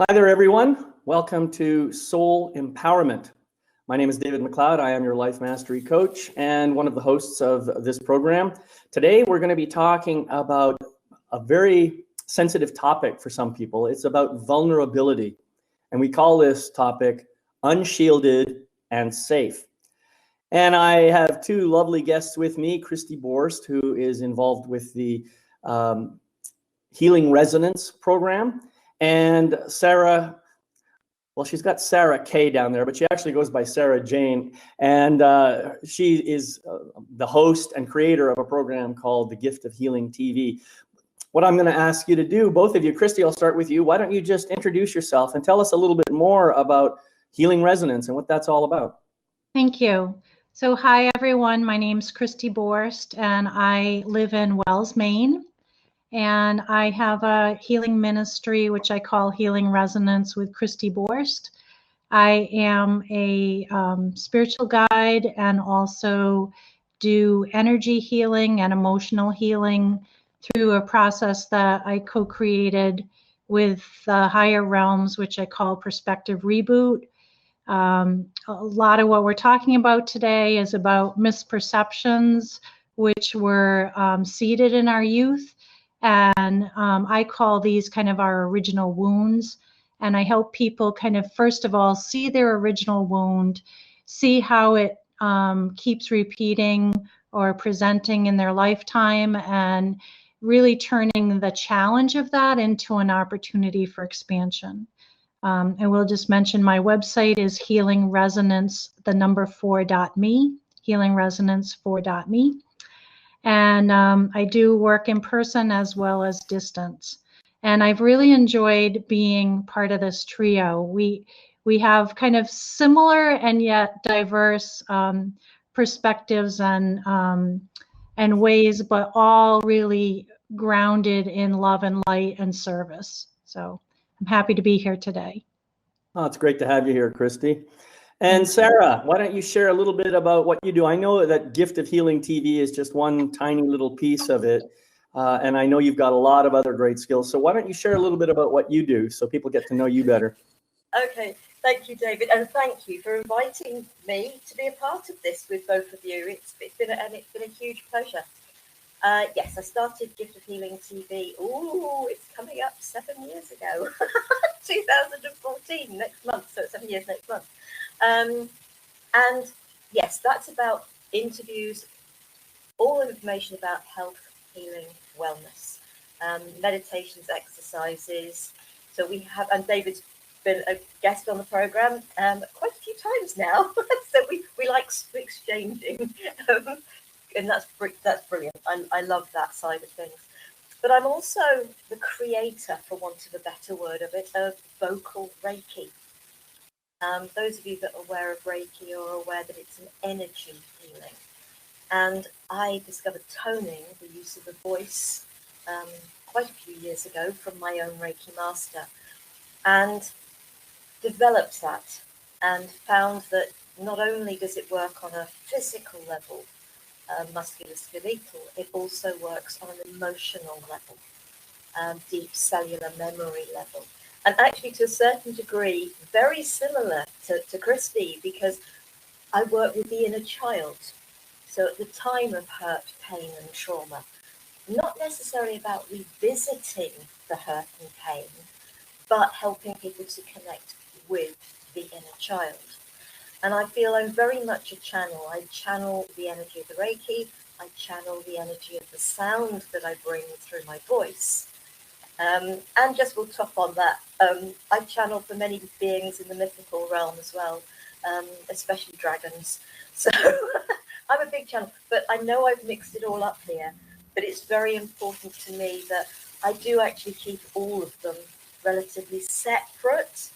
Hi there, everyone. Welcome to Soul Empowerment. My name is David McLeod. I am your life mastery coach and one of the hosts of this program. Today, we're going to be talking about a very sensitive topic for some people. It's about vulnerability. And we call this topic Unshielded and Safe. And I have two lovely guests with me, Christy Borst, who is involved with the Healing Resonance program, and Sarah, well, she's got Sarah K down there, but she actually goes by Sarah Jane. And she is the host and creator of a program called The Gift of Healing TV. What I'm going to ask you to do, both of you, Christy, I'll start with you. Why don't you just introduce yourself and tell us a little bit more about Healing Resonance and what that's all about? Thank you. So hi, everyone. My name's Christy Borst, and I live in Wells, Maine. And I have a healing ministry, which I call Healing Resonance with Christy Borst. I am a spiritual guide and also do energy healing and emotional healing through a process that I co-created with the higher realms, which I call Perspective Reboot. A lot of what we're talking about today is about misperceptions, which were seeded in our youth. And I call these kind of our original wounds. And I help people kind of, first of all, see their original wound, see how it keeps repeating or presenting in their lifetime, and really turning the challenge of that into an opportunity for expansion. And we'll just mention my website is healingresonance4.me, healingresonance4.me. And I do work in person as well as distance. And I've really enjoyed being part of this trio. We have kind of similar and yet diverse perspectives and ways, but all really grounded in love and light and service. So I'm happy to be here today. Oh, it's great to have you here, Christy. And Sarah, why don't you share a little bit about what you do? I know that Gift of Healing TV is just one tiny little piece of it. And I know you've got a lot of other great skills. So why don't you share a little bit about what you do so people get to know you better? Okay, thank you, David. And thank you for inviting me to be a part of this with both of you. It's been a huge pleasure. Yes, I started Gift of Healing TV. Ooh, it's coming up 7 years ago, 2014, next month. So it's 7 years next month. And yes, that's about interviews, all information about health, healing, wellness, meditations, exercises. So we have, and David's been a guest on the program quite a few times now. So we like exchanging. And that's brilliant. I love that side of things. But I'm also the creator, for want of a better word of it, of vocal Reiki. Those of you that are aware of Reiki are aware that it's an energy healing. And I discovered toning, the use of the voice, quite a few years ago from my own Reiki master, and developed that and found that not only does it work on a physical level, musculoskeletal, it also works on an emotional level, deep cellular memory level. And actually, to a certain degree, very similar to Christy, because I work with the inner child. So at the time of hurt, pain, and trauma, not necessarily about revisiting the hurt and pain, but helping people to connect with the inner child. And I feel I'm very much a channel. I channel the energy of the Reiki. I channel the energy of the sound that I bring through my voice. And just we'll top on that, I channel for many beings in the mythical realm as well, especially dragons. So I'm a big channel, but I know I've mixed it all up here. But it's very important to me that I do actually keep all of them relatively separate,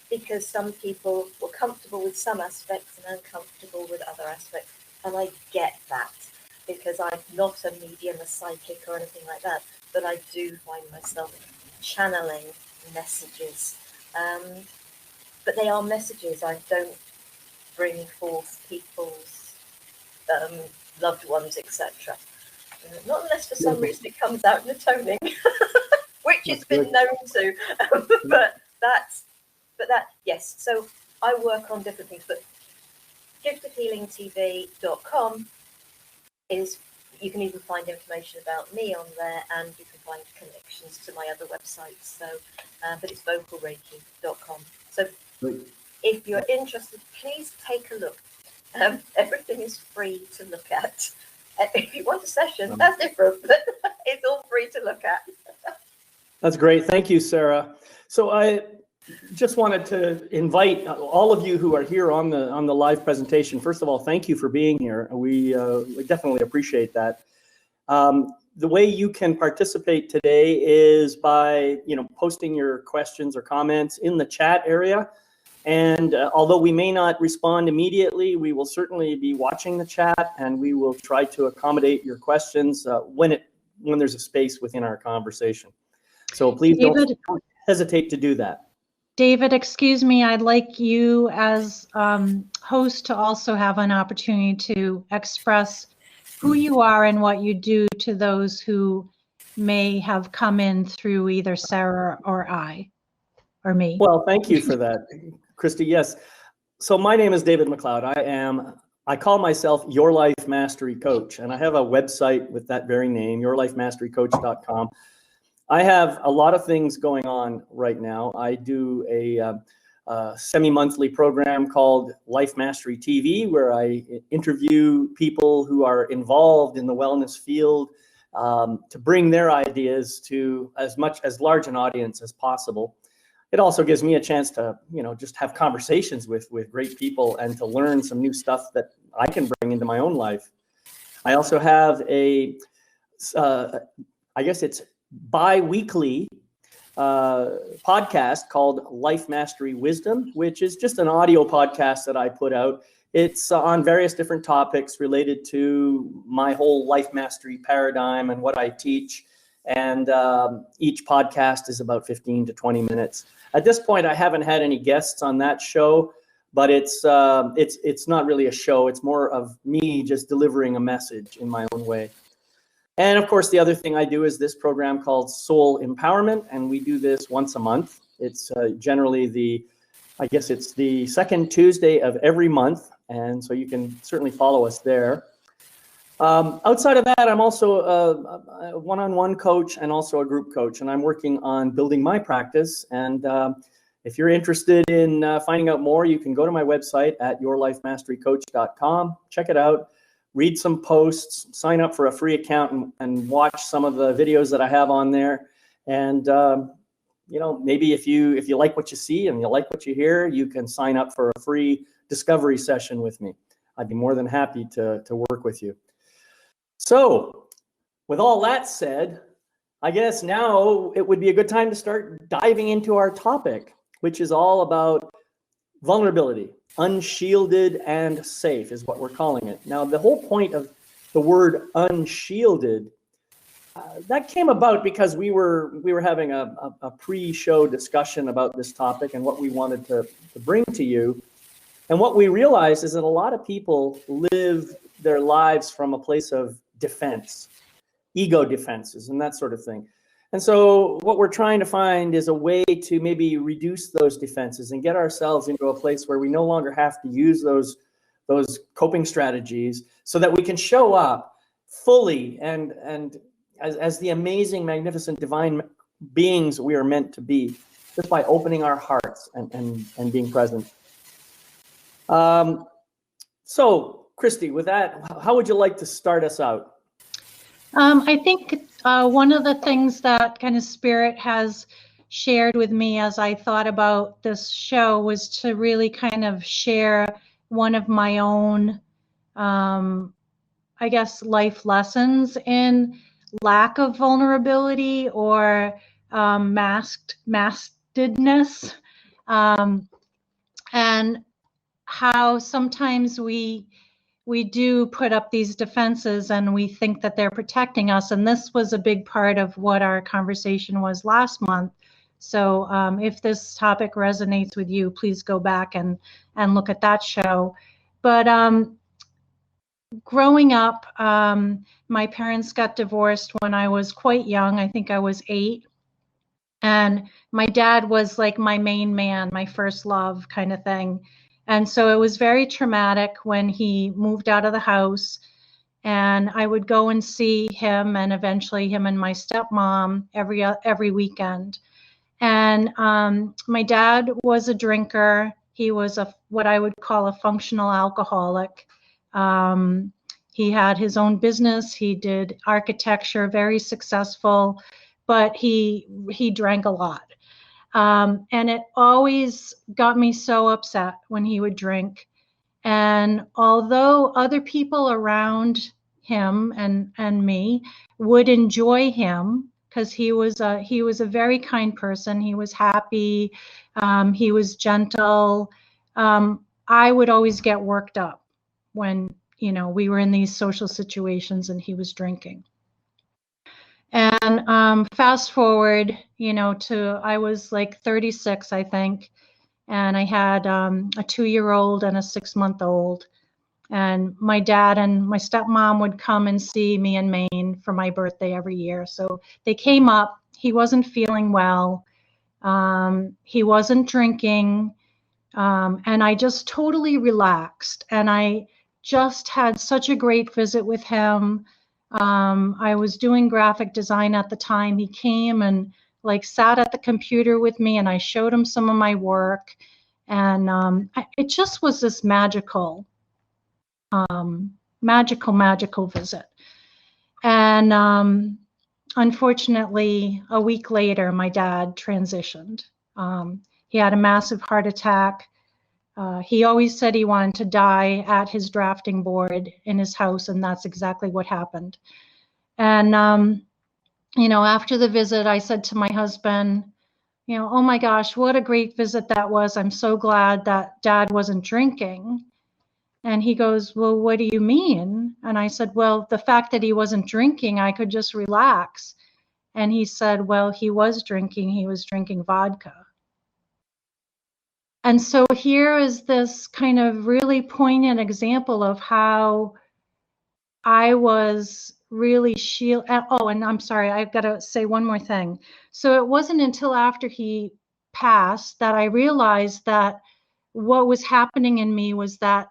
because some people were comfortable with some aspects and uncomfortable with other aspects. And I get that, because I'm not a medium, a psychic or anything like that, but I do find myself channeling messages. But they are messages. I don't bring forth people's loved ones, etc. Not unless for some reason it comes out in the toning, which it's been known to. But yes. So I work on different things, but giftofhealingtv.com is, you can even find information about me on there, and you can find connections to my other websites. So, but it's vocalreiki.com. So if you're interested, please take a look. Everything is free to look at. If you want a session, that's different, but it's all free to look at. That's great. Thank you, Sarah. So I just wanted to invite all of you who are here on the live presentation. First of all, thank you for being here. We definitely appreciate that. The way you can participate today is by posting your questions or comments in the chat area. And although we may not respond immediately, we will certainly be watching the chat, and we will try to accommodate your questions when there's a space within our conversation. So please don't hesitate to do that. David, excuse me, I'd like you as host to also have an opportunity to express who you are and what you do to those who may have come in through either Sarah or me. Well, thank you for that, Christy. Yes. So my name is David McLeod. I call myself Your Life Mastery Coach, and I have a website with that very name, yourlifemasterycoach.com. I have a lot of things going on right now. I do a semi-monthly program called Life Mastery TV, where I interview people who are involved in the wellness field to bring their ideas to as large an audience as possible. It also gives me a chance to, just have conversations with great people and to learn some new stuff that I can bring into my own life. I also have I guess it's bi-weekly podcast called Life Mastery Wisdom, which is just an audio podcast that I put out. It's on various different topics related to my whole life mastery paradigm and what I teach. And each podcast is about 15 to 20 minutes. At this point, I haven't had any guests on that show, but it's not really a show. It's more of me just delivering a message in my own way. And of course, the other thing I do is this program called Soul Empowerment, and we do this once a month. It's generally the second Tuesday of every month, and so you can certainly follow us there. Outside of that, I'm also a one-on-one coach and also a group coach, and I'm working on building my practice. And if you're interested in finding out more, you can go to my website at yourlifemasterycoach.com, check it out. Read some posts, sign up for a free account, and watch some of the videos that I have on there. And maybe if you like what you see and you like what you hear, you can sign up for a free discovery session with me. I'd be more than happy to work with you. So, with all that said, I guess now it would be a good time to start diving into our topic, which is all about vulnerability. Unshielded and safe is what we're calling it. Now, the whole point of the word unshielded, that came about because we were having a pre-show discussion about this topic and what we wanted to bring to you. And what we realized is that a lot of people live their lives from a place of defense, ego defenses, and that sort of thing. And so what we're trying to find is a way to maybe reduce those defenses and get ourselves into a place where we no longer have to use those coping strategies so that we can show up fully and as the amazing, magnificent, divine beings we are meant to be, just by opening our hearts and being present. So, Christy, with that, how would you like to start us out? I think one of the things that kind of Spirit has shared with me as I thought about this show was to really kind of share one of my own, life lessons in lack of vulnerability or maskedness, and how sometimes we do put up these defenses and we think that they're protecting us. And this was a big part of what our conversation was last month. So if this topic resonates with you, please go back and look at that show. But growing up, my parents got divorced when I was quite young. I think I was 8. And my dad was like my main man, my first love kind of thing. And so it was very traumatic when he moved out of the house, and I would go and see him, and eventually him and my stepmom every weekend. And my dad was a drinker. He was what I would call a functional alcoholic. Um, he had his own business. He did architecture, very successful, but he drank a lot. And it always got me so upset when he would drink. And although other people around him and me would enjoy him, because he was a very kind person, he was happy, he was gentle. I would always get worked up when we were in these social situations and he was drinking. And fast forward, to I was like 36, I think, and I had a 2-year-old and a 6-month-old. And my dad and my stepmom would come and see me in Maine for my birthday every year. So they came up. He wasn't feeling well. He wasn't drinking. And I just totally relaxed. And I just had such a great visit with him. I was doing graphic design at the time. He came and like sat at the computer with me, and I showed him some of my work. And it just was this magical visit. And unfortunately, a week later, my dad transitioned. He had a massive heart attack. He always said he wanted to die at his drafting board in his house, and that's exactly what happened. And, after the visit, I said to my husband, oh my gosh, what a great visit that was. I'm so glad that Dad wasn't drinking. And he goes, well, what do you mean? And I said, well, the fact that he wasn't drinking, I could just relax. And he said, well, he was drinking. He was drinking vodka. And so here is this kind of really poignant example of how I was really Oh, and I'm sorry, I've got to say one more thing. So it wasn't until after he passed that I realized that what was happening in me was that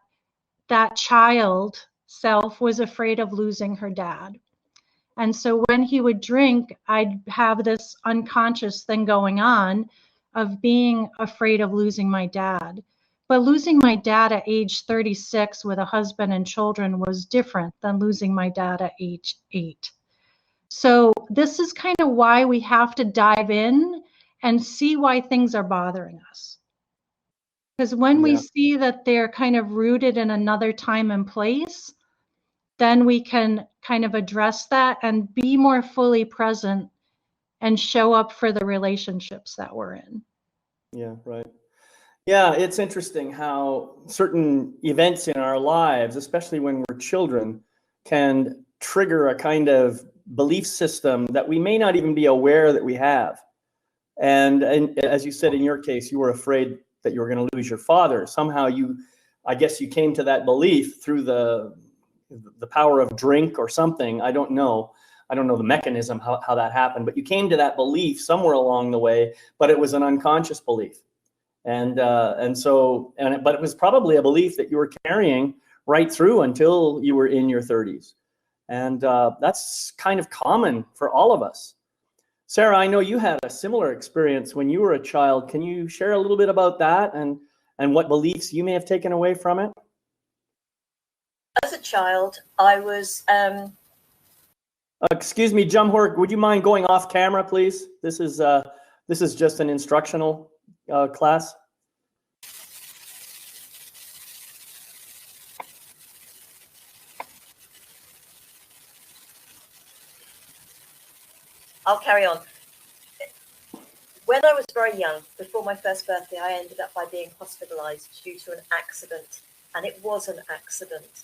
child self was afraid of losing her dad. And so when he would drink, I'd have this unconscious thing going on of being afraid of losing my dad. But losing my dad at age 36 with a husband and children was different than losing my dad at age 8. So this is kind of why we have to dive in and see why things are bothering us. Because when we see that they're kind of rooted in another time and place, then we can kind of address that and be more fully present and show up for the relationships that we're in. Yeah, right. Yeah, it's interesting how certain events in our lives, especially when we're children, can trigger a kind of belief system that we may not even be aware that we have. And as you said, in your case, you were afraid that you were going to lose your father. Somehow I guess you came to that belief through the power of drink or something. I don't know the mechanism, how that happened, but you came to that belief somewhere along the way, but it was an unconscious belief. But it was probably a belief that you were carrying right through until you were in your 30s. And that's kind of common for all of us. Sarah, I know you had a similar experience when you were a child. Can you share a little bit about that and what beliefs you may have taken away from it? As a child, I was... Excuse me, Jumhor, would you mind going off camera, please? This is just an instructional class. I'll carry on. When I was very young, before my first birthday, I ended up by being hospitalized due to an accident, and it was an accident.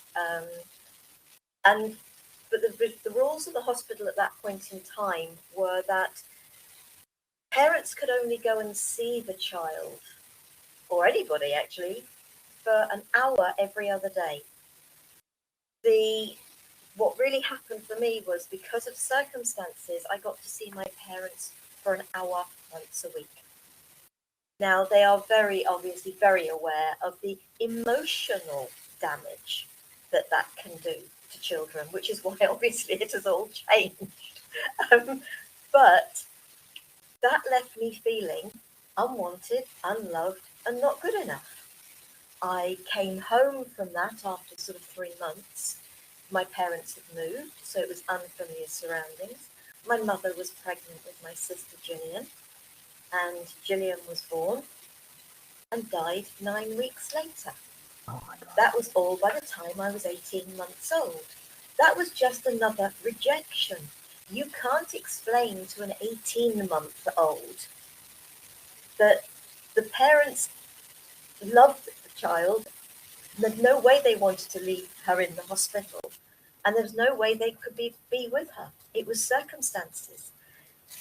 But the rules of the hospital at that point in time were that parents could only go and see the child, or anybody actually, for an hour every other day. What really happened for me was, because of circumstances, I got to see my parents for an hour once a week. Now, they are obviously very aware of the emotional damage that can do to children, which is why obviously it has all changed. But that left me feeling unwanted, unloved, and not good enough. I came home from that after sort of 3 months. My parents had moved, so it was unfamiliar surroundings. My mother was pregnant with my sister Gillian, and Gillian was born and died 9 weeks later. Oh my God. That was all by the time I was 18 months old. That was just another rejection. You can't explain to an 18-month-old that the parents loved the child. There's no way they wanted to leave her in the hospital, and there's no way they could be with her. It was circumstances.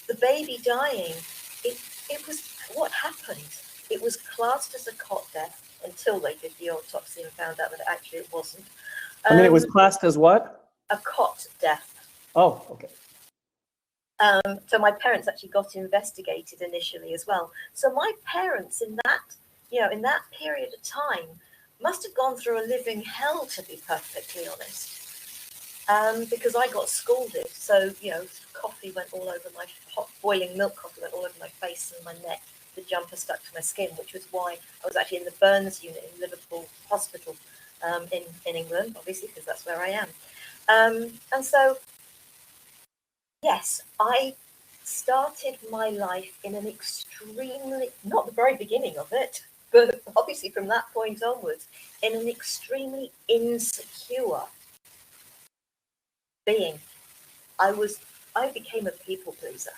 The baby dying, it was what happened. It was classed as a cot death until they did the autopsy and found out that actually it wasn't. I mean, it was classed as what? A cot death. Oh, okay. So my parents actually got investigated initially as well. So my parents in that period of time must have gone through a living hell, to be perfectly honest, because I got scalded. So, coffee went all over my hot boiling milk coffee went all over my face and my neck. The jumper stuck to my skin, which was why I was actually in the burns unit in Liverpool Hospital in England, obviously, because that's where I am. And so, yes, I started my life in an extremely, not the very beginning of it, but obviously from that point onwards, in an extremely insecure being. I became a people pleaser.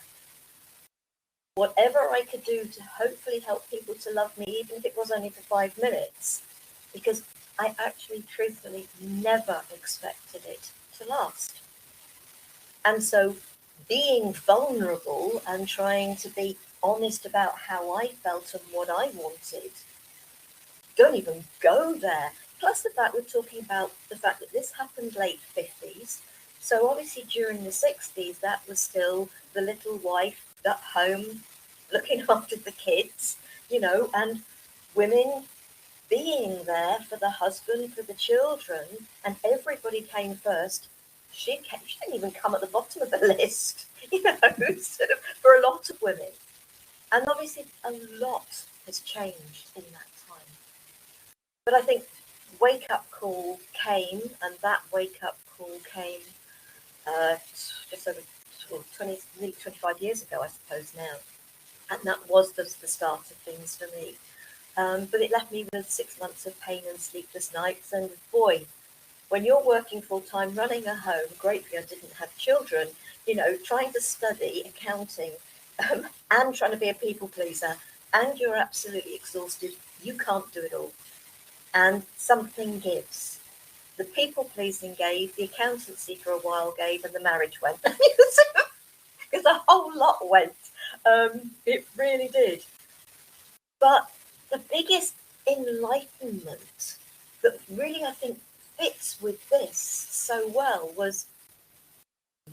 Whatever I could do to hopefully help people to love me, even if it was only for 5 minutes, because I actually truthfully never expected it to last. And so being vulnerable and trying to be honest about how I felt and what I wanted, don't even go there. Plus the fact we're talking about the fact that this happened late 50s. So obviously during the 60s, that was still the little wife at home looking after the kids, and women being there for the husband, for the children, and everybody came first. She didn't even come at the bottom of the list, sort of for a lot of women. And obviously a lot has changed in that time. But I think wake-up call came, and that wake-up call came just over nearly 25 years ago, I suppose now. And that was the start of things for me. But it left me with 6 months of pain and sleepless nights. And boy, when you're working full-time, running a home, gratefully I didn't have children, trying to study accounting and trying to be a people pleaser, and you're absolutely exhausted, you can't do it all. And something gives. The people pleasing gave, the accountancy for a while gave, and the marriage went. Because a whole lot went. It really did. But the biggest enlightenment that really, I think, fits with this so well was,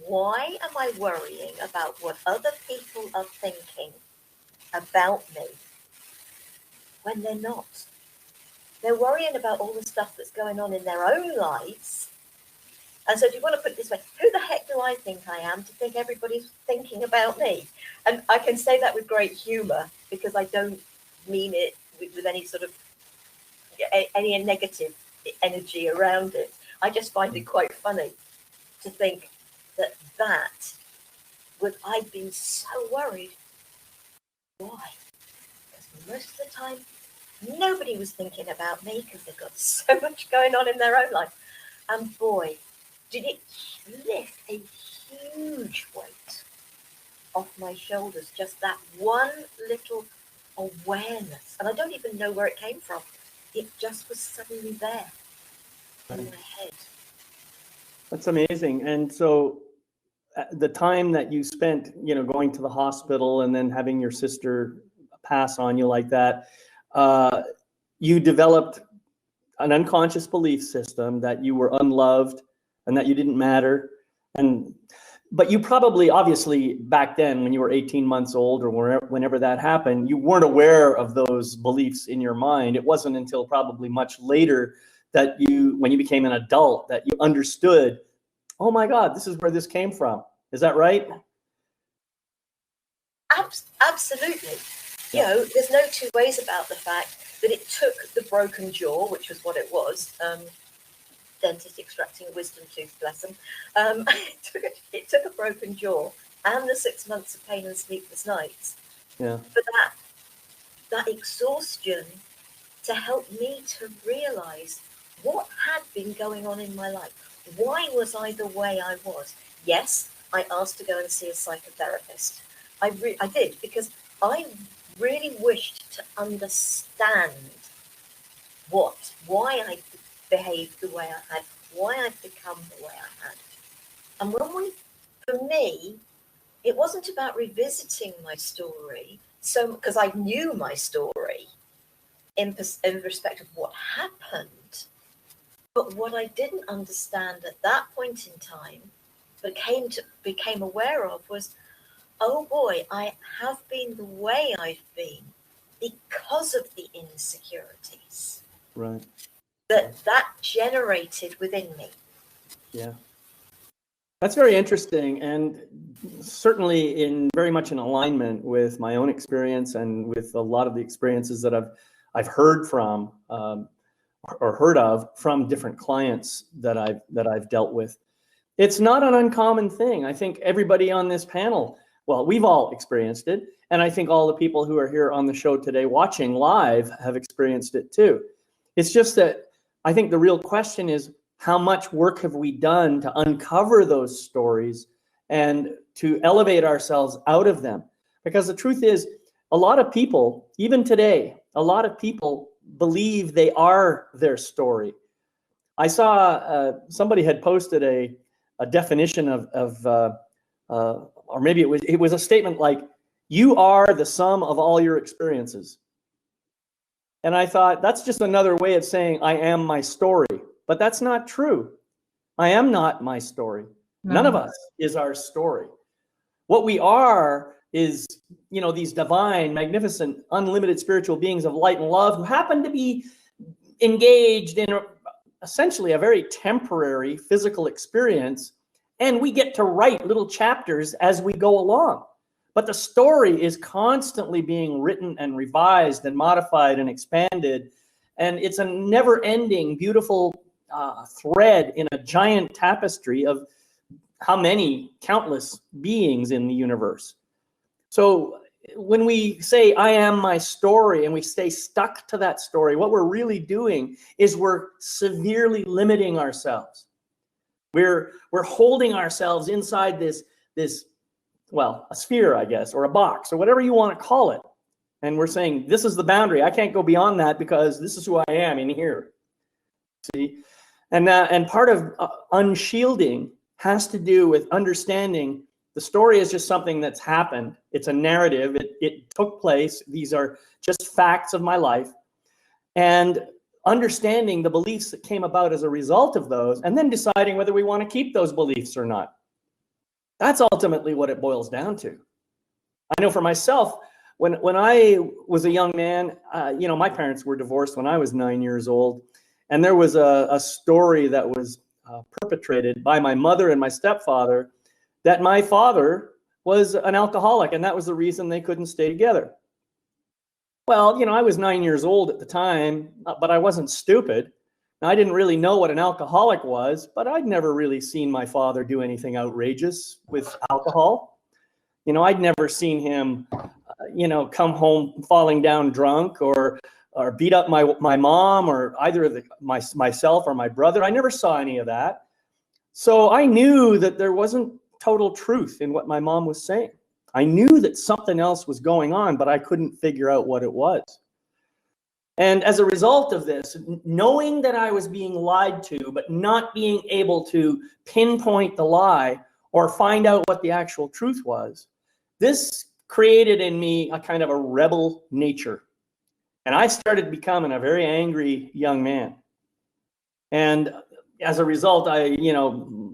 why am I worrying about what other people are thinking about me when they're not? They're worrying about all the stuff that's going on in their own lives. And so if you want to put it this way, who the heck do I think I am to think everybody's thinking about me? And I can say that with great humour, because I don't mean it with any sort of any negative energy around it. I just find it quite funny to think that would, I've been so worried. Why? Because most of the time, nobody was thinking about me because they've got so much going on in their own life. And boy, did it lift a huge weight off my shoulders, just that one little awareness. And I don't even know where it came from. It just was suddenly there in my head. That's amazing. And so the time that you spent, going to the hospital and then having your sister pass on you like that, you developed an unconscious belief system that you were unloved and that you didn't matter. And But you probably, obviously, back then when you were 18 months old or whenever that happened, you weren't aware of those beliefs in your mind. It wasn't until probably much later that when you became an adult, that you understood, oh my God, this is where this came from. Is that right? Absolutely. You know, there's no two ways about the fact that it took the broken jaw, which was what it was, dentist extracting a wisdom tooth, bless them. It took a broken jaw and the 6 months of pain and sleepless nights for that exhaustion to help me to realize what had been going on in my life. Why was I the way I was? Yes, I asked to go and see a psychotherapist. I did, because I really wished to understand why I behaved the way I had, why I'd become the way I had. And for me, it wasn't about revisiting my story, because I knew my story in respect of what happened. But what I didn't understand at that point in time, but became aware of, was, oh boy, I have been the way I've been because of the insecurities. Right. That generated within me. Yeah. That's very interesting, and certainly very much in alignment with my own experience and with a lot of the experiences that I've heard from or heard of from different clients that I've dealt with. It's not an uncommon thing. I think everybody on this panel, well, we've all experienced it, and I think all the people who are here on the show today watching live have experienced it too. It's just that I think the real question is, how much work have we done to uncover those stories and to elevate ourselves out of them? Because the truth is, a lot of people, even today, a lot of people believe they are their story. I saw somebody had posted a definition or maybe it was a statement like, you are the sum of all your experiences. And I thought, that's just another way of saying I am my story. But that's not true. I am not my story. No. None of us is our story. What we are is, these divine, magnificent, unlimited spiritual beings of light and love who happen to be engaged in essentially a very temporary physical experience. And we get to write little chapters as we go along. But the story is constantly being written and revised and modified and expanded. And it's a never-ending, beautiful thread in a giant tapestry of how many countless beings in the universe. So when we say, I am my story, and we stay stuck to that story, what we're really doing is we're severely limiting ourselves. We're holding ourselves inside this, well, a sphere, I guess, or a box, or whatever you want to call it. And we're saying, this is the boundary. I can't go beyond that because this is who I am in here. See? And part of unshielding has to do with understanding the story is just something that's happened. It's a narrative. It took place. These are just facts of my life. And understanding the beliefs that came about as a result of those, and then deciding whether we want to keep those beliefs or not. That's ultimately what it boils down to. I know for myself, when I was a young man, my parents were divorced when I was 9 years old. And there was a story that was perpetrated by my mother and my stepfather that my father was an alcoholic, and that was the reason they couldn't stay together. Well, I was 9 years old at the time, but I wasn't stupid. Now, I didn't really know what an alcoholic was, but I'd never really seen my father do anything outrageous with alcohol. I'd never seen him, come home falling down drunk or beat up my mom or either of myself or my brother. I never saw any of that. So I knew that there wasn't total truth in what my mom was saying. I knew that something else was going on, but I couldn't figure out what it was. And as a result of this, knowing that I was being lied to, but not being able to pinpoint the lie or find out what the actual truth was, this created in me a kind of a rebel nature. And I started becoming a very angry young man. And as a result,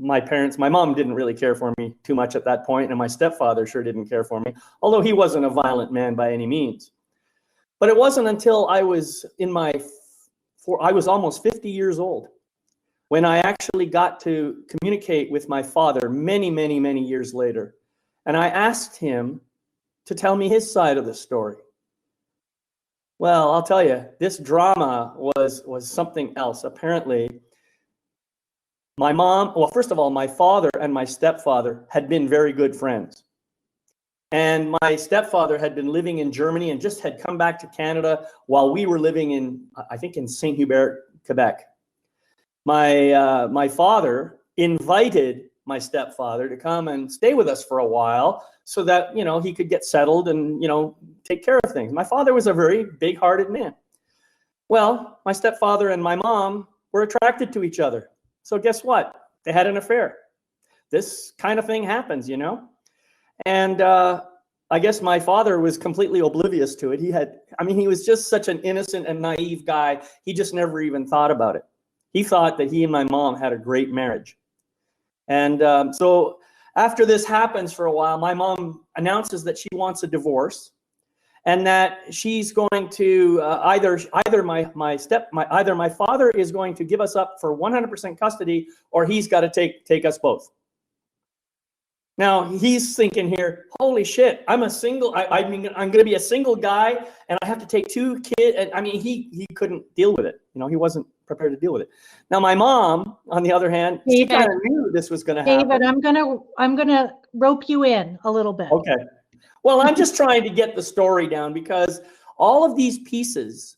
my mom didn't really care for me too much at that point, and my stepfather sure didn't care for me, although he wasn't a violent man by any means. But it wasn't until I was I was almost 50 years old when I actually got to communicate with my father many, many, many years later. And I asked him to tell me his side of the story. Well, I'll tell you, this drama was something else. Apparently, first of all, my father and my stepfather had been very good friends. And my stepfather had been living in Germany and just had come back to Canada while we were living in, I think, in St. Hubert, Quebec. My father invited my stepfather to come and stay with us for a while so that, he could get settled and, take care of things. My father was a very big-hearted man. Well, my stepfather and my mom were attracted to each other. So guess what? They had an affair. This kind of thing happens, And I guess my father was completely oblivious to it. He was just such an innocent and naive guy. He just never even thought about it. He thought that he and my mom had a great marriage. And so after this happens for a while, my mom announces that she wants a divorce and that she's going to either my father is going to give us up for 100% custody, or he's got to take us both. Now he's thinking here, holy shit, I'm I'm going to be a single guy and I have to take two kids. And he couldn't deal with it. He wasn't prepared to deal with it. Now my mom, on the other hand, she kind of knew this was going to happen. David, I'm gonna rope you in a little bit. Okay. Well, I'm just trying to get the story down because all of these pieces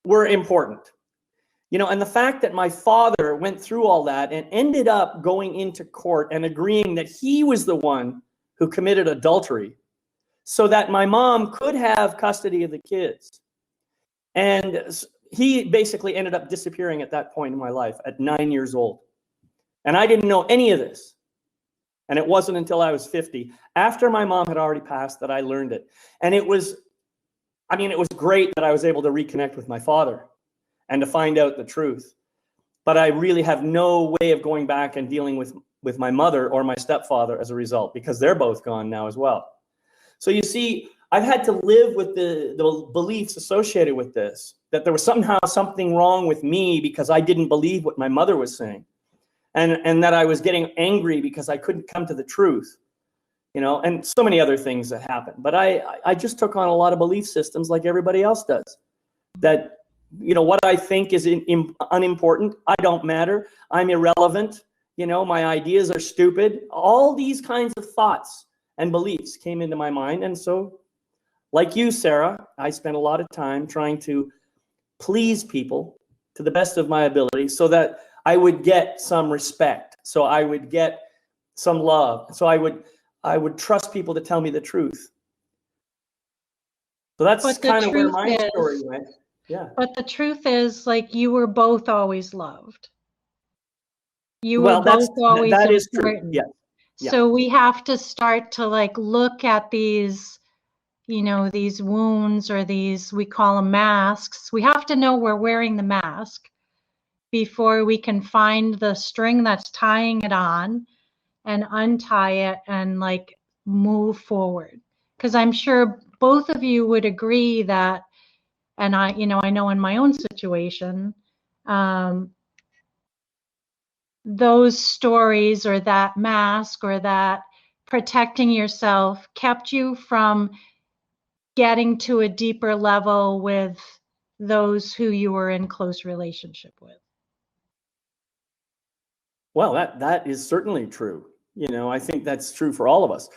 were important. And the fact that my father went through all that and ended up going into court and agreeing that he was the one who committed adultery so that my mom could have custody of the kids. And he basically ended up disappearing at that point in my life at 9 years old. And I didn't know any of this. And it wasn't until I was 50, after my mom had already passed, that I learned it. And it was great that I was able to reconnect with my father and to find out the truth. But I really have no way of going back and dealing with my mother or my stepfather as a result, because they're both gone now as well. So you see, I've had to live with the beliefs associated with this, that there was somehow something wrong with me because I didn't believe what my mother was saying. And that I was getting angry because I couldn't come to the truth, and so many other things that happened. But I just took on a lot of belief systems like everybody else does, that what I think is unimportant. I don't matter. I'm irrelevant. My ideas are stupid. All these kinds of thoughts and beliefs came into my mind. And so, like you, Sarah, I spent a lot of time trying to please people to the best of my ability so that I would get some respect. So I would get some love. So I would trust people to tell me the truth. So that's kind of where my story went. Yeah. But the truth is, you were both always loved. You were both always that important. Is true. Yeah. So we have to start to look at these, these wounds, or these, we call them masks. We have to know we're wearing the mask before we can find the string that's tying it on and untie it and move forward. Because I'm sure both of you would agree that, and I know in my own situation, those stories or that mask or that protecting yourself kept you from getting to a deeper level with those who you were in close relationship with. Well, that is certainly true. I think that's true for all of us.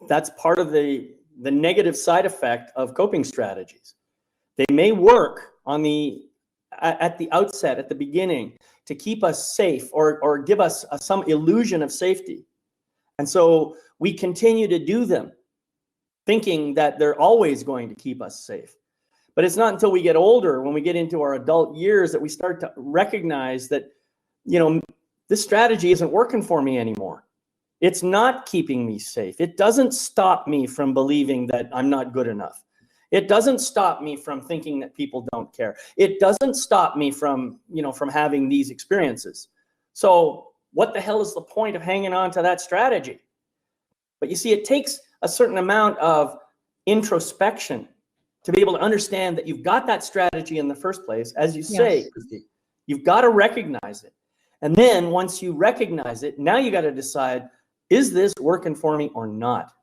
That's part of the negative side effect of coping strategies. They may work at the outset, at the beginning, to keep us safe or give us some illusion of safety. And so we continue to do them, thinking that they're always going to keep us safe. But it's not until we get older, when we get into our adult years, that we start to recognize that, this strategy isn't working for me anymore. It's not keeping me safe. It doesn't stop me from believing that I'm not good enough. It doesn't stop me from thinking that people don't care. It doesn't stop me from having these experiences. So, what the hell is the point of hanging on to that strategy? But you see, it takes a certain amount of introspection to be able to understand that you've got that strategy in the first place. As you say, Yes. Christy, you've got to recognize it. And then once you recognize it, now you got to decide, is this working for me or not?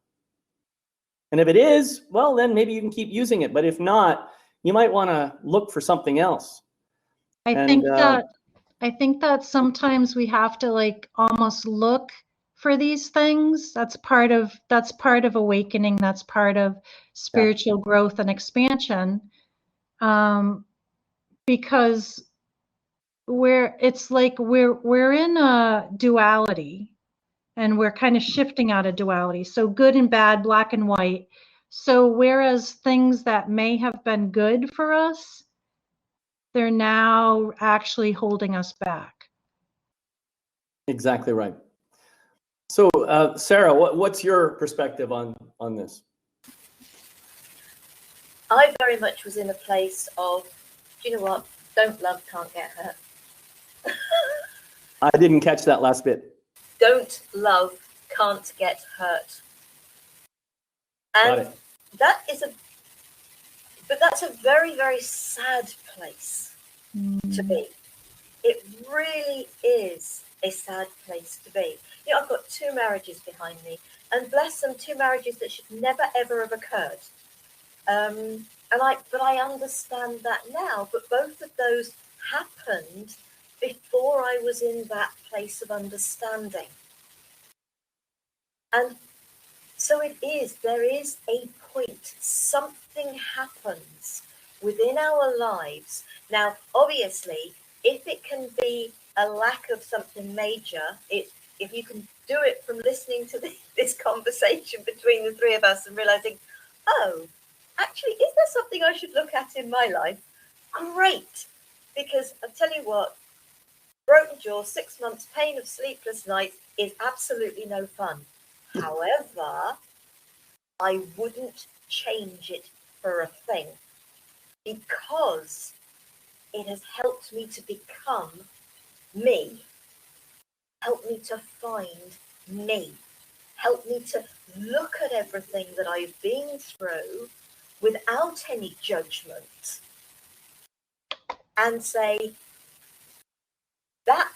And if it is, well, then maybe you can keep using it. But if not, you might want to look for something else. I think that sometimes we have to like almost look for these things. That's part of awakening. That's part of spiritual growth and expansion. Because we're in a duality, and we're kind of shifting out of duality. So good and bad, black and white. So whereas things that may have been good for us, they're now actually holding us back. Exactly right. So, Sarah, what's your perspective on this? I very much was in a place of, do you know what? Don't love, can't get hurt. I didn't catch that last bit. Don't love, can't get hurt. Got And it. that's a very, very sad place to be. It really is a sad place to be. You know, I've got 2 marriages behind me, and bless them, 2 marriages that should never ever have occurred. But I understand that now. But both of those happened before I was in that place of understanding. And so there is a point, something happens within our lives. Now, obviously, if it can be a lack of something major, if you can do it from listening to this conversation between the 3 of us and realizing, oh, actually, is there something I should look at in my life? Great, because I'll tell you what, broken jaw, 6 months, pain of sleepless nights is absolutely no fun. However, I wouldn't change it for a thing, because it has helped me to become me, helped me to find me, helped me to look at everything that I've been through without any judgment and say, that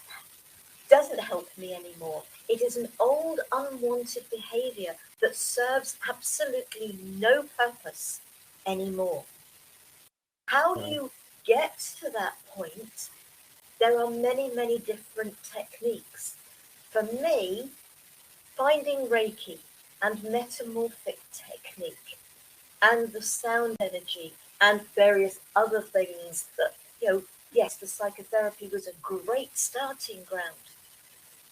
doesn't help me anymore. It is an old unwanted behavior that serves absolutely no purpose anymore. How do you get to that point? There are many, many different techniques. For me, finding Reiki and metamorphic technique and the sound energy and various other things that, yes, the psychotherapy was a great starting ground.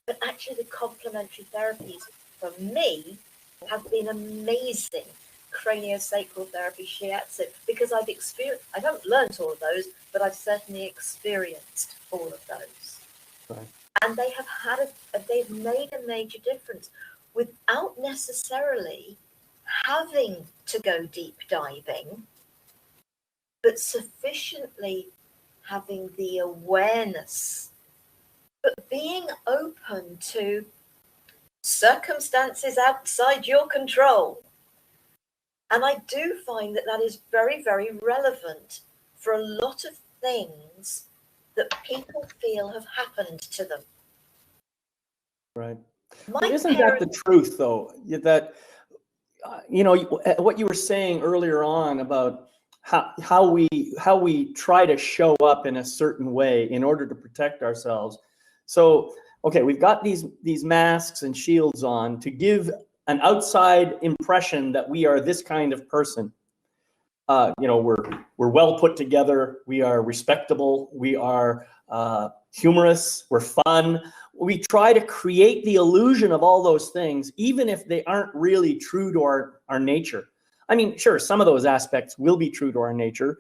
But actually the complementary therapies for me have been amazing. Craniosacral therapy, shiatsu, because I haven't learned all of those, but I've certainly experienced all of those. Right. And they have they've made a major difference without necessarily having to go deep diving, but sufficiently having the awareness, but being open to circumstances outside your control. And I do find that is very, very relevant for a lot of things that people feel have happened to them. Right. Well, isn't that the truth, though? That, what you were saying earlier on about how we try to show up in a certain way in order to protect ourselves. So, okay, we've got these masks and shields on to give an outside impression that we are this kind of person. We're well put together. We are respectable. We are humorous. We're fun. We try to create the illusion of all those things, even if they aren't really true to our nature. I mean, sure, some of those aspects will be true to our nature,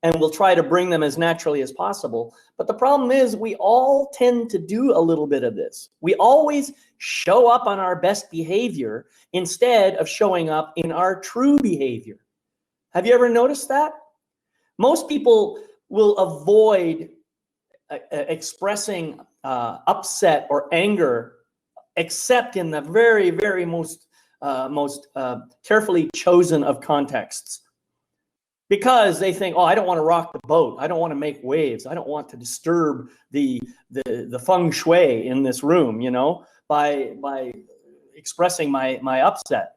and we'll try to bring them as naturally as possible. But the problem is we all tend to do a little bit of this. We always show up on our best behavior instead of showing up in our true behavior. Have you ever noticed that? Most people will avoid expressing upset or anger, except in the very, very most carefully chosen of contexts. Because they think, oh, I don't want to rock the boat. I don't want to make waves. I don't want to disturb the feng shui in this room, you know, by expressing my upset.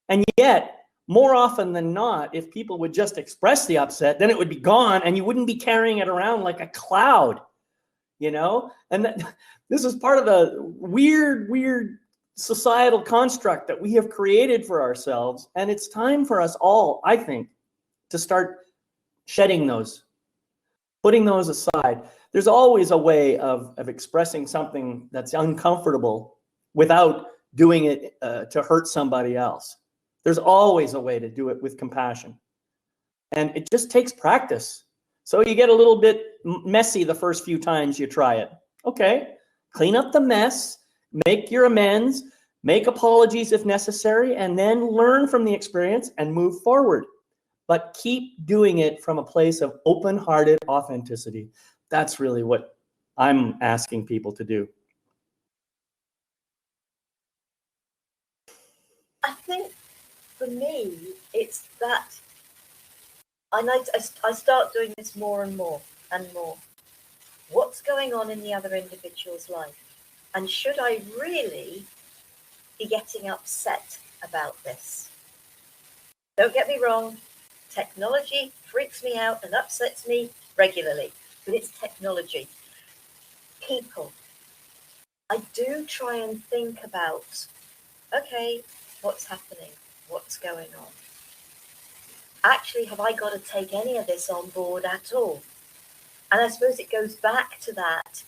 And yet, more often than not, if people would just express the upset, then it would be gone and you wouldn't be carrying it around like a cloud, you know? And this is part of the weird societal construct that we have created for ourselves. And it's time for us all, I think, to start shedding those, putting those aside. There's always a way of expressing something that's uncomfortable without doing it to hurt somebody else. There's always a way to do it with compassion. And it just takes practice. So you get a little bit messy the first few times you try it. Okay, clean up the mess, make your amends, make apologies if necessary, and then learn from the experience and move forward. But keep doing it from a place of open-hearted authenticity. That's really what I'm asking people to do. I think for me, it's that I start doing this more and more and more. What's going on in the other individual's life? And should I really be getting upset about this? Don't get me wrong, technology freaks me out and upsets me regularly, but it's technology. People, I do try and think about, okay, what's happening? What's going on? Actually, have I got to take any of this on board at all? And I suppose it goes back to that.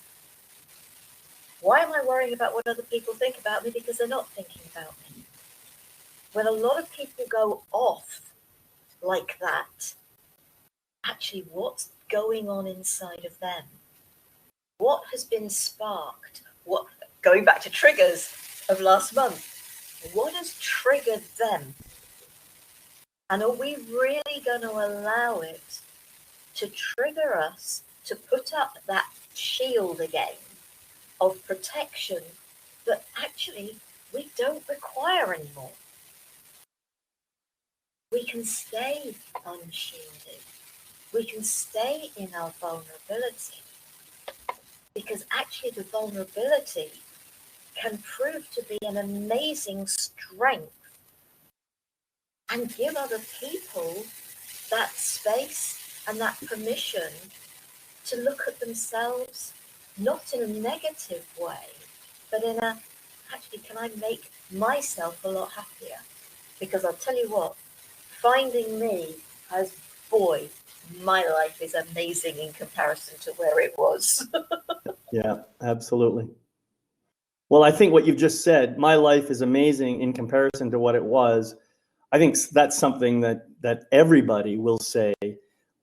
Why am I worrying about what other people think about me? Because they're not thinking about me. When a lot of people go off like that, actually, what's going on inside of them? What has been sparked? What, going back to triggers of last month, what has triggered them? And are we really going to allow it to trigger us to put up that shield again of protection that actually we don't require anymore? We can stay unshielded. We can stay in our vulnerability, because actually the vulnerability can prove to be an amazing strength and give other people that space and that permission to look at themselves, not in a negative way, but in a, actually, can I make myself a lot happier? Because I'll tell you what, finding me has, boy, my life is amazing in comparison to where it was. Yeah, absolutely. Well, I think what you've just said, my life is amazing in comparison to what it was. I think that's something that everybody will say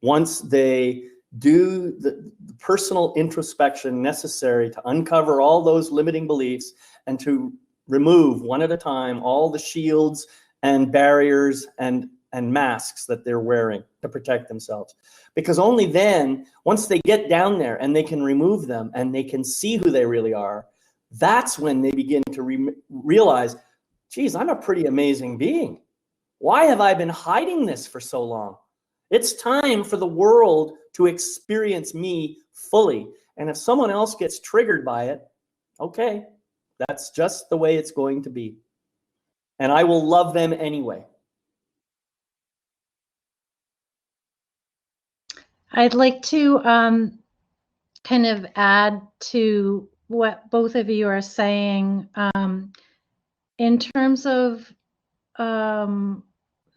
once they do the personal introspection necessary to uncover all those limiting beliefs and to remove one at a time all the shields and barriers and masks that they're wearing to protect themselves. Because only then, once they get down there and they can remove them and they can see who they really are, that's when they begin to realize, geez, I'm a pretty amazing being. Why have I been hiding this for so long? It's time for the world to experience me fully. And if someone else gets triggered by it, okay, that's just the way it's going to be. And I will love them anyway. I'd like to kind of add to what both of you are saying in terms of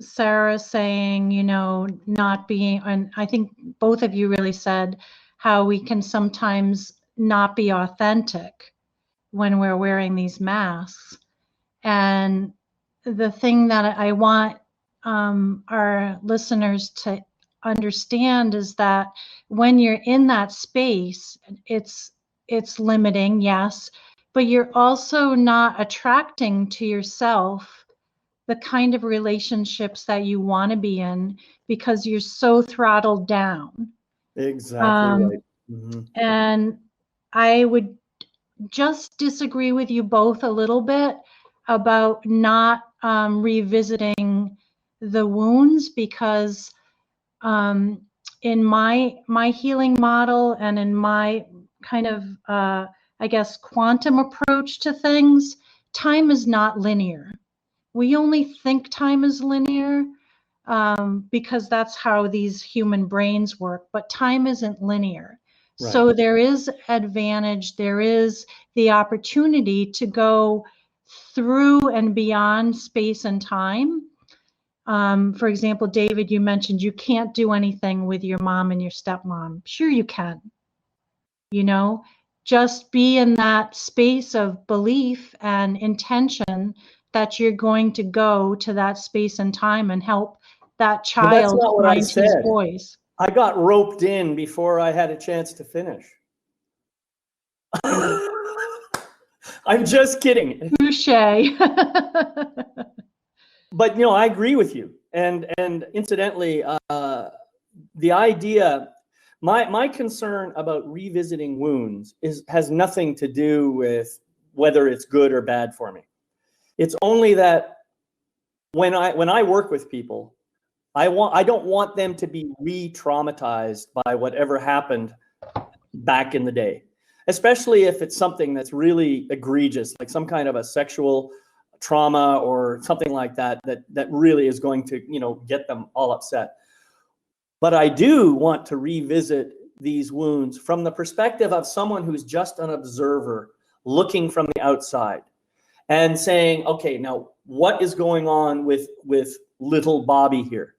Sarah saying, you know, not being, and I think both of you really said how we can sometimes not be authentic when we're wearing these masks. And the thing that I want our listeners to understand is that when you're in that space, it's limiting, yes, but you're also not attracting to yourself the kind of relationships that you want to be in because you're so throttled down. Exactly right. Mm-hmm. And I would just disagree with you both a little bit about not revisiting the wounds, because in my healing model and in my kind of I guess quantum approach to things, time is not linear. We only think time is linear because that's how these human brains work, but time isn't linear. Right. So there is advantage, there is the opportunity to go through and beyond space and time. For example, David, you mentioned you can't do anything with your mom and your stepmom. Sure, you can. You know, just be in that space of belief and intention that you're going to go to that space and time and help that But that's child not what I find his said. voice. I got roped in before I had a chance to finish. I'm just kidding. Touche. But I agree with you. And incidentally, the idea, my concern about revisiting wounds has nothing to do with whether it's good or bad for me. It's only that when I work with people, I don't want them to be re-traumatized by whatever happened back in the day, especially if it's something that's really egregious, like some kind of a sexual trauma or something like that really is going to get them all upset. But I do want to revisit these wounds from the perspective of someone who's just an observer looking from the outside and saying, okay, now what is going on with little Bobby here?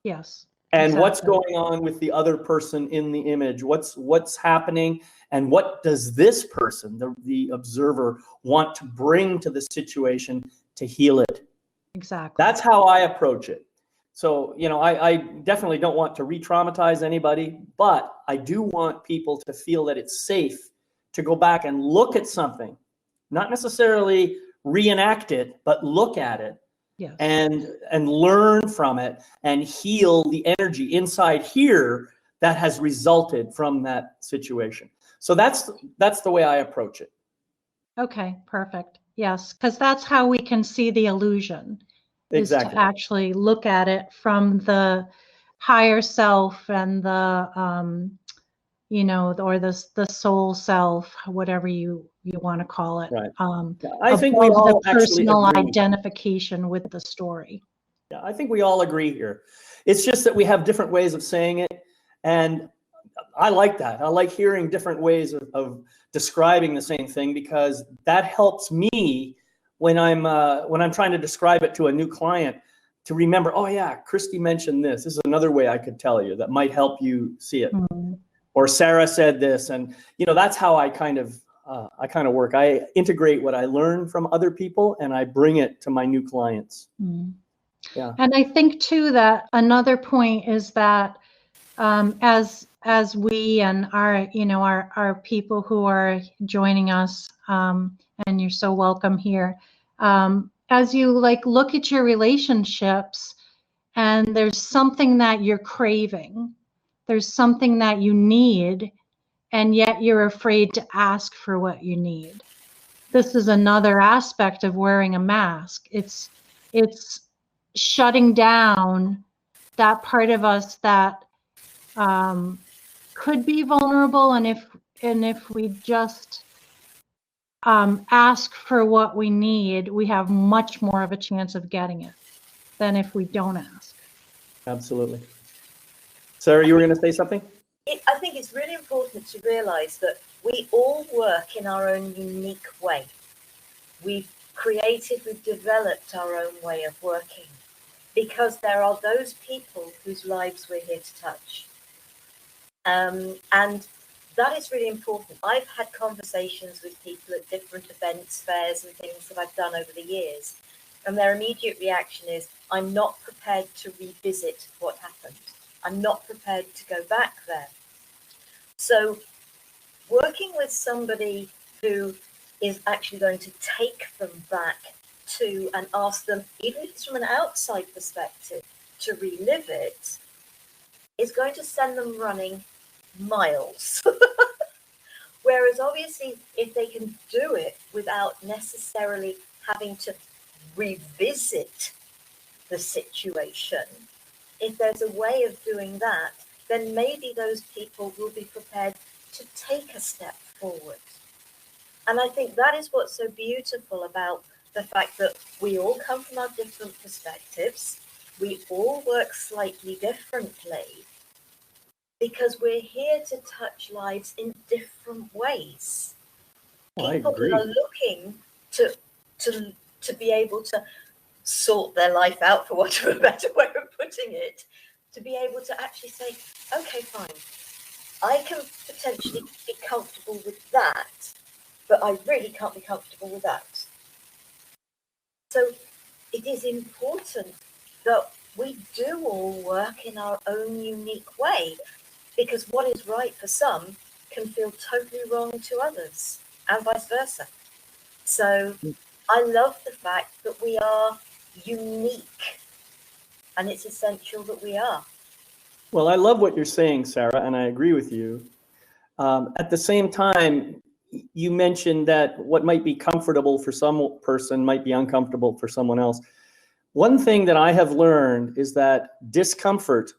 Yes. And exactly. what's going on with the other person in the image? What's happening? And what does this person, the observer, want to bring to the situation to heal it? Exactly. That's how I approach it. So, I definitely don't want to re-traumatize anybody, but I do want people to feel that it's safe to go back and look at something, not necessarily reenact it, but look at it. Yes. And learn from it and heal the energy inside here that has resulted from that situation. So that's the way I approach it. Okay, perfect. Yes, because that's how we can see the illusion. Exactly. Is to actually look at it from the higher self and the or the soul self, whatever you want to call it. Right. I think we above all the actually personal agree. identification with the story. Yeah, I think we all agree here. It's just that we have different ways of saying it, and I like that. I like hearing different ways of describing the same thing, because that helps me when I'm trying to describe it to a new client to remember, oh yeah, Christy mentioned this. This is another way I could tell you that might help you see it. Mm-hmm. Or Sarah said this, and that's how I kind of work. I integrate what I learn from other people and I bring it to my new clients. Mm-hmm. Yeah. And I think too that another point is that as we and our people who are joining us, and you're so welcome here, as you look at your relationships and there's something that you're craving, there's something that you need, and yet you're afraid to ask for what you need. This is another aspect of wearing a mask. It's shutting down that part of us that could be vulnerable, and if we just ask for what we need, we have much more of a chance of getting it than if we don't ask. Absolutely. Sarah, you were going to say something? I think it's really important to realize that we all work in our own unique way. We've developed our own way of working, because there are those people whose lives we're here to touch. And that is really important. I've had conversations with people at different events, fairs and things that I've done over the years. And their immediate reaction is, I'm not prepared to revisit what happened. I'm not prepared to go back there. So working with somebody who is actually going to take them back to and ask them, even if it's from an outside perspective, to relive it, is going to send them running miles. Whereas obviously, if they can do it without necessarily having to revisit the situation, if there's a way of doing that, then maybe those people will be prepared to take a step forward. And I think that is what's so beautiful about the fact that we all come from our different perspectives. We all work slightly differently because we're here to touch lives in different ways. Well, I People agree. are looking to be able to sort their life out, for want of a better way of putting it, to be able to actually say, okay, fine, I can potentially be comfortable with that, but I really can't be comfortable with that. So it is important that we do all work in our own unique way, because what is right for some can feel totally wrong to others, and vice versa. So I love the fact that we are unique, and it's essential that we are. Well, I love what you're saying, Sarah, and I agree with you. At the same time, you mentioned that what might be comfortable for some person might be uncomfortable for someone else. One thing that I have learned is that discomfort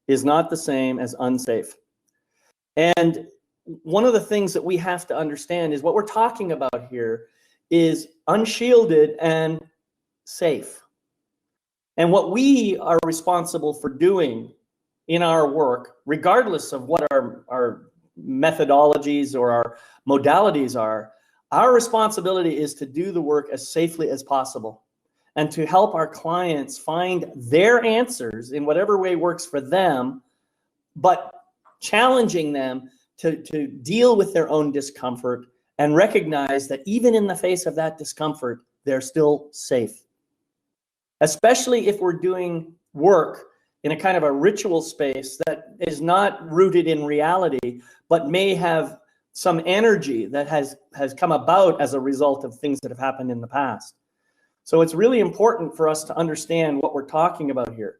is not the same as unsafe. And one of the things that we have to understand is what we're talking about here is unshielded and safe. And what we are responsible for doing in our work, regardless of what our methodologies or our modalities are, our responsibility is to do the work as safely as possible and to help our clients find their answers in whatever way works for them, but challenging them to deal with their own discomfort and recognize that even in the face of that discomfort, they're still safe. Especially if we're doing work in a kind of a ritual space that is not rooted in reality, but may have some energy that has come about as a result of things that have happened in the past. So it's really important for us to understand what we're talking about here.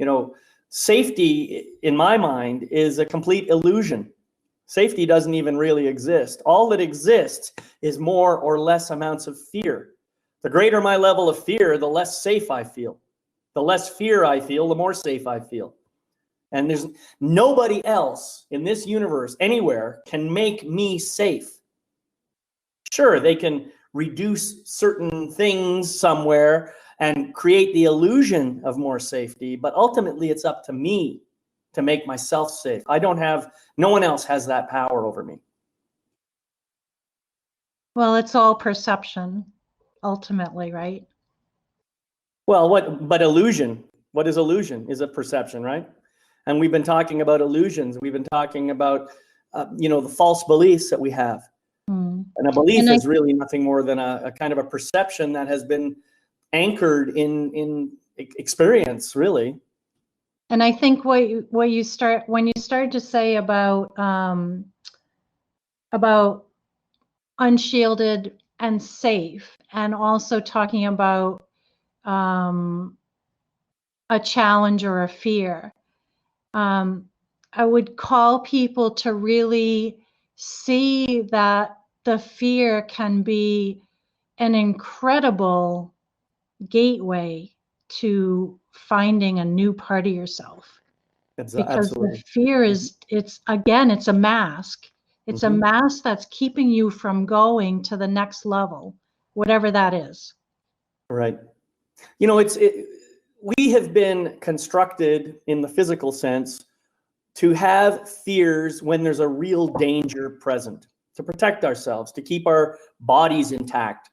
You know, safety, in my mind, is a complete illusion. Safety doesn't even really exist. All that exists is more or less amounts of fear. The greater my level of fear, the less safe I feel. The less fear I feel, the more safe I feel. And there's nobody else in this universe, anywhere, can make me safe. Sure, they can reduce certain things somewhere and create the illusion of more safety, but ultimately it's up to me to make myself safe. No one else has that power over me. Well, it's all perception, ultimately, right? Well, but illusion, what is illusion? Is a perception, right? And we've been talking about illusions. We've been talking about, the false beliefs that we have. And a belief is really nothing more than a kind of a perception that has been anchored in experience, really. And I think when you start to say about unshielded and safe, and also talking about a challenge or a fear, I would call people to really see that the fear can be an incredible gateway to finding a new part of yourself. Because Absolutely. the fear it's a mask. It's a mask that's keeping you from going to the next level, whatever that is. Right. We have been constructed in the physical sense to have fears when there's a real danger present, to protect ourselves, to keep our bodies intact.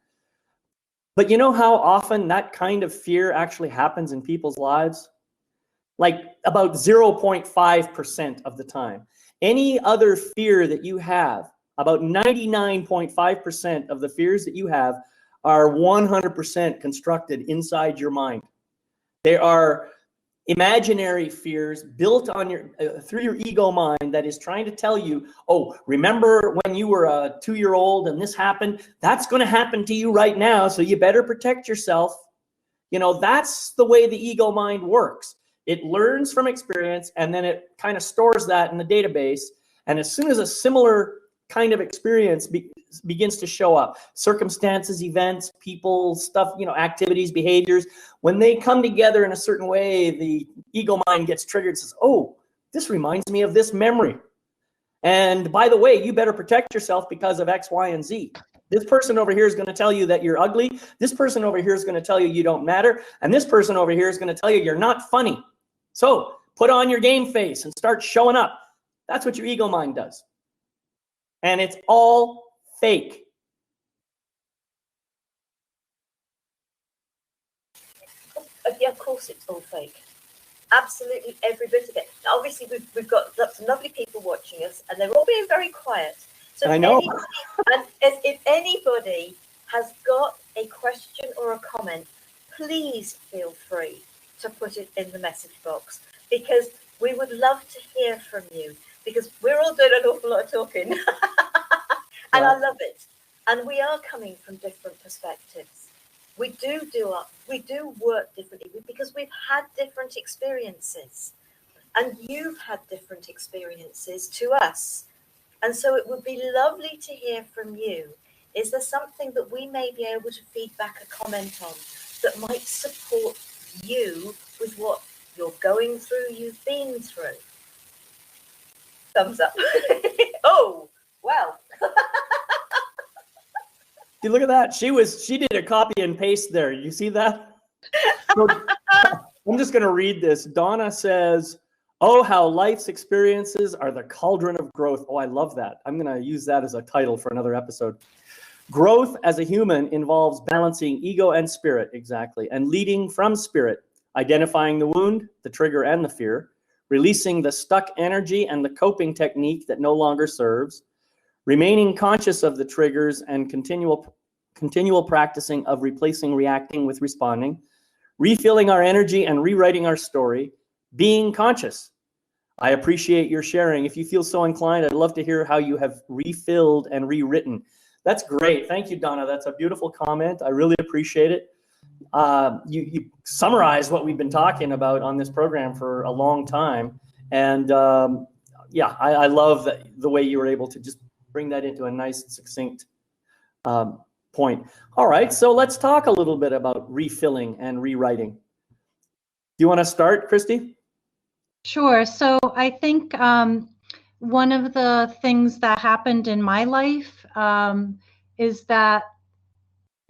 But you know how often that kind of fear actually happens in people's lives? Like about 0.5% of the time. Any other fear that you have, about 99.5% of the fears that you have are 100% constructed inside your mind. They are imaginary fears built on through your ego mind that is trying to tell you, oh, remember when you were a 2-year-old and this happened? That's going to happen to you right now, so you better protect yourself. That's the way the ego mind works. It learns from experience, and then it kind of stores that in the database. And as soon as a similar kind of experience begins to show up. Circumstances, events, people, stuff, activities, behaviors. When they come together in a certain way, the ego mind gets triggered and says, oh, this reminds me of this memory. And by the way, you better protect yourself because of X, Y, and Z. This person over here is going to tell you that you're ugly. This person over here is going to tell you you don't matter. And this person over here is going to tell you you're not funny. So put on your game face and start showing up. That's what your ego mind does. And it's all fake. Yeah, of course it's all fake. Absolutely every bit of it. Now, obviously, we've got lots of lovely people watching us, and they're all being very quiet. So I know. If anybody has got a question or a comment, please feel free to put it in the message box, because we would love to hear from you, because we're all doing an awful lot of talking. And I love it. And we are coming from different perspectives. We do work differently because we've had different experiences, and you've had different experiences to us. And so it would be lovely to hear from you. Is there something that we may be able to feed back a comment on that might support you with what you're going through, you've been through? Thumbs up. Oh, well. See, look at that. She did a copy and paste there. You see that? So, I'm just going to read this. Donna says, oh, how life's experiences are the cauldron of growth. Oh, I love that. I'm going to use that as a title for another episode. Growth as a human involves balancing ego and spirit, exactly, and leading from spirit, identifying the wound, the trigger, and the fear, releasing the stuck energy and the coping technique that no longer serves, remaining conscious of the triggers and continual practicing of replacing reacting with responding, refilling our energy and rewriting our story, being conscious. I appreciate your sharing. If you feel so inclined, I'd love to hear how you have refilled and rewritten. That's great. Thank you, Donna. That's a beautiful comment. I really appreciate it. You summarized what we've been talking about on this program for a long time. And I love the way you were able to just bring that into a nice, succinct point. All right, so let's talk a little bit about refilling and rewriting. Do you want to start, Christy? Sure. So I think one of the things that happened in my life is that,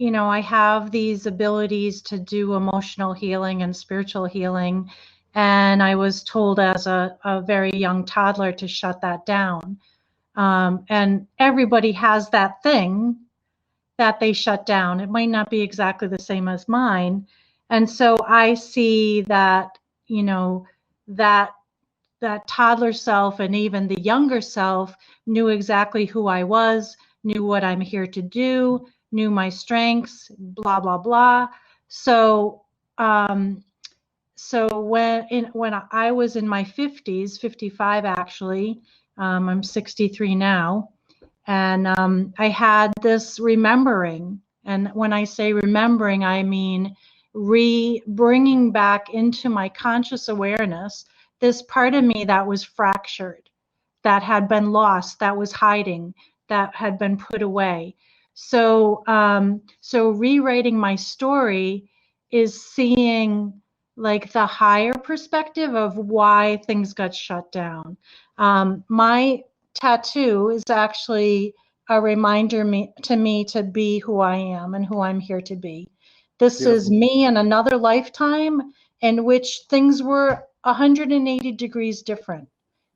I have these abilities to do emotional healing and spiritual healing. And I was told as a very young toddler to shut that down. And everybody has that thing that they shut down. It might not be exactly the same as mine. And so I see that, that toddler self and even the younger self knew exactly who I was, knew what I'm here to do, knew my strengths, blah, blah, blah. So, when I was in my 50s, 55 actually, I'm 63 now, and I had this remembering. And when I say remembering, I mean bringing back into my conscious awareness this part of me that was fractured, that had been lost, that was hiding, that had been put away. So rewriting my story is seeing like the higher perspective of why things got shut down. My tattoo is actually a reminder to me to be who I am and who I'm here to be. This Beautiful. Is me in another lifetime in which things were 180 degrees different.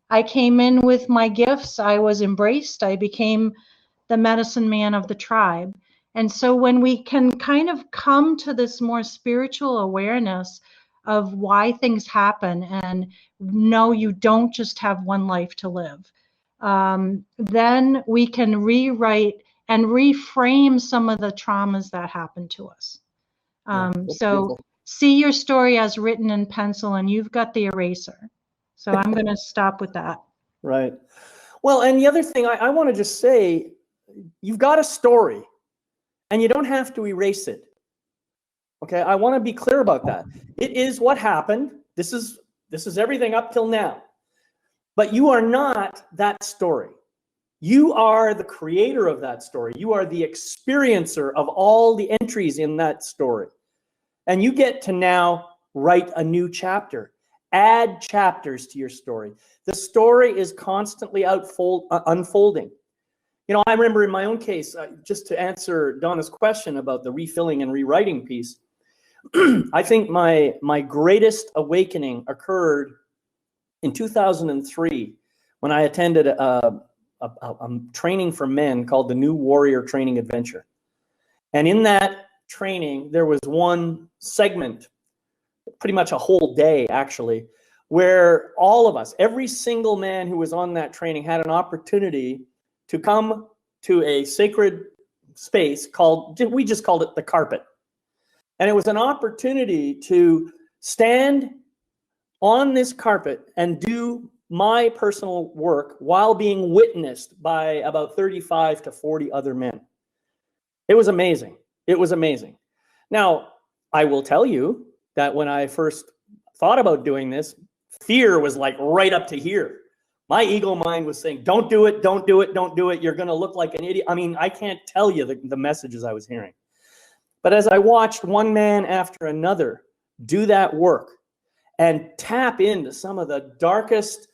I came in with my gifts. I was embraced. I became the medicine man of the tribe. And so when we can kind of come to this more spiritual awareness of why things happen and know you don't just have one life to live, then we can rewrite and reframe some of the traumas that happened to us. So see your story as written in pencil, and you've got the eraser. So I'm going to stop with that. Right. Well, and the other thing I want to just say, you've got a story and you don't have to erase it. Okay. I want to be clear about that. It is what happened. This is everything up till now, but you are not that story. You are the creator of that story. You are the experiencer of all the entries in that story. And you get to now write a new chapter. Add chapters to your story. The story is constantly unfolding. You know, I remember in my own case, just to answer Donna's question about the refilling and rewriting piece, I think my greatest awakening occurred in 2003 when I attended a training for men called the New Warrior Training Adventure. And in that training, there was one segment, pretty much a whole day actually, where all of us, every single man who was on that training, had an opportunity to come to a sacred space we just called it the carpet. And it was an opportunity to stand on this carpet and do my personal work while being witnessed by about 35 to 40 other men. It was amazing. It was amazing. Now, I will tell you that when I first thought about doing this, fear was like right up to here. My ego mind was saying, don't do it, don't do it, don't do it. You're going to look like an idiot. I mean, I can't tell you the messages I was hearing. But as I watched one man after another do that work and tap into some of the darkest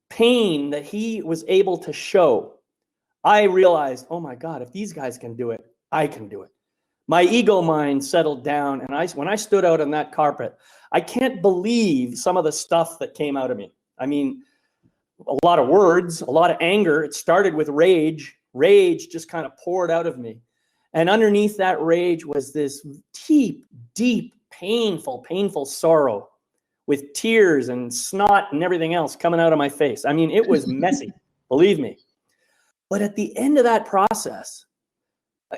pain that he was able to show, I realized, oh my God, if these guys can do it, I can do it. My ego mind settled down, and when I stood out on that carpet, I can't believe some of the stuff that came out of me. I mean, a lot of words, a lot of anger. It started with rage. Rage just kind of poured out of me. And underneath that rage was this deep, deep, painful sorrow with tears and snot and everything else coming out of my face. I mean, it was messy, believe me. But at the end of that process,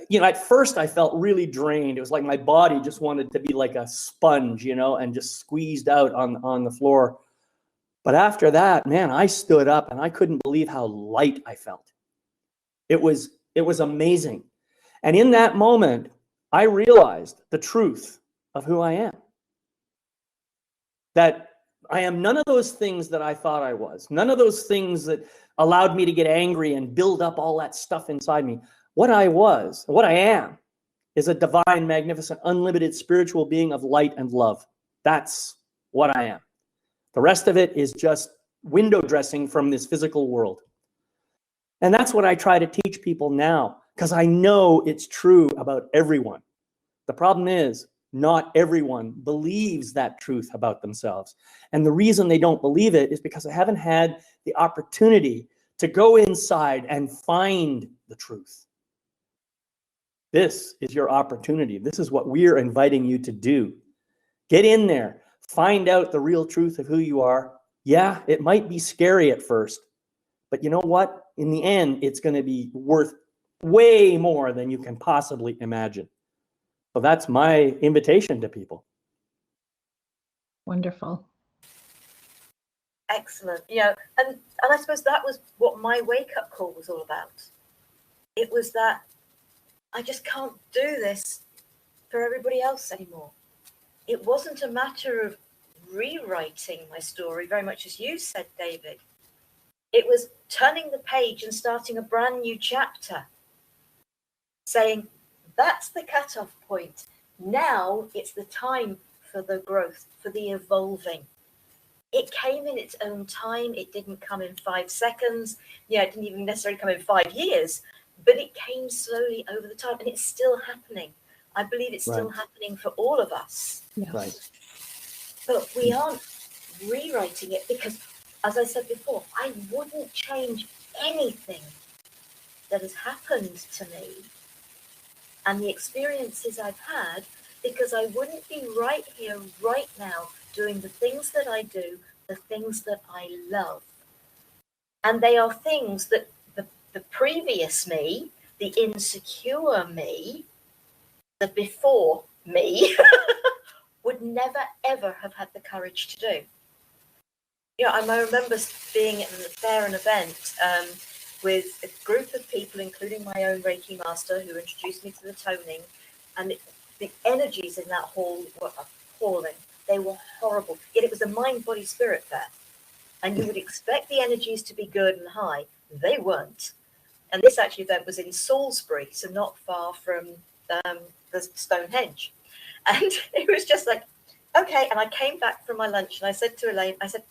you know, at first I felt really drained. It was like my body just wanted to be like a sponge, you know, and just squeezed out on the floor. But after that, man, I stood up and I couldn't believe how light I felt. It was amazing. And in that moment, I realized the truth of who I am. That I am none of those things that I thought I was. None of those things that allowed me to get angry and build up all that stuff inside me. What I am, is a divine, magnificent, unlimited spiritual being of light and love. That's what I am. The rest of it is just window dressing from this physical world. And that's what I try to teach people now, because I know it's true about everyone. The problem is, not everyone believes that truth about themselves. And the reason they don't believe it is because they haven't had the opportunity to go inside and find the truth. This is your opportunity. This is what we're inviting you to do. Get in there. Find out the real truth of who you are. Yeah, it might be scary at first, but you know what? In the end, it's going to be worth way more than you can possibly imagine. So that's my invitation to people. Wonderful. Excellent. Yeah, and I suppose that was what my wake-up call was all about. It was that I just can't do this for everybody else anymore. It wasn't a matter of rewriting my story, very much as you said, David. It was turning the page and starting a brand new chapter, saying, that's the cutoff point. Now it's the time for the growth, for the evolving. It came in its own time. It didn't come in 5 seconds. Yeah, it didn't even necessarily come in 5 years, but it came slowly over the time, and it's still happening. I believe it's still happening for all of us. Yes. Right. But we aren't rewriting it because, as I said before, I wouldn't change anything that has happened to me and the experiences I've had, because I wouldn't be right here, right now, doing the things that I do, the things that I love. And they are things that the previous me, the insecure me, the before me, would never, ever have had the courage to do. Yeah, I remember being at an event with a group of people, including my own Reiki master, who introduced me to the toning, and the energies in that hall were appalling. They were horrible. Yet it was a mind, body, spirit fair. And you would expect the energies to be good and high. They weren't. And this actually event was in Salisbury, so not far from the Stonehenge. And it was just like, okay. And I came back from my lunch and I said to Elaine, I said,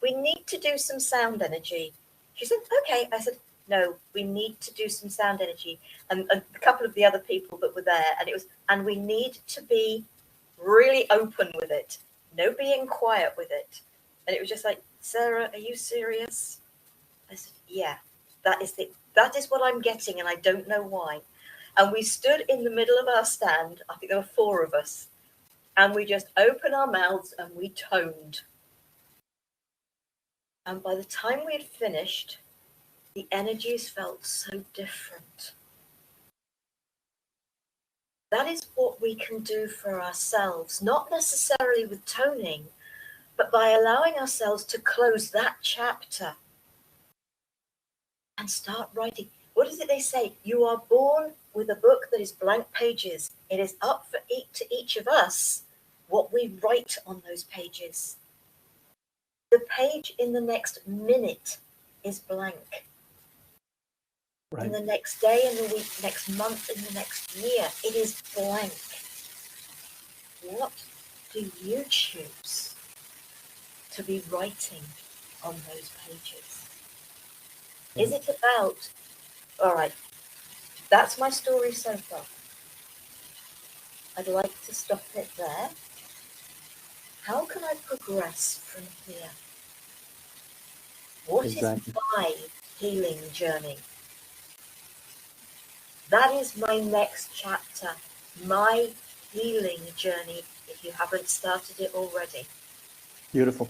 we need to do some sound energy. She said, okay. I said, no, we need to do some sound energy. And a couple of the other people that were there, and we need to be really open with it. No being quiet with it. And it was just like, Sarah, are you serious? I said, yeah, that is what I'm getting, and I don't know why. And we stood in the middle of our stand. I think there were 4 of us. And we just opened our mouths and we toned. And by the time we had finished, the energies felt so different. That is what we can do for ourselves, not necessarily with toning, but by allowing ourselves to close that chapter and start writing. What is it they say? You are born with a book that is blank pages. It is up to each of us what we write on those pages. The page in the next minute is blank. Right. In the next day, in the week, next month, in the next year, it is blank. What do you choose to be writing on those pages? Is it about, all right, that's my story so far. I'd like to stop it there. How can I progress from here? What is my healing journey? That is my next chapter, my healing journey, if you haven't started it already. Beautiful.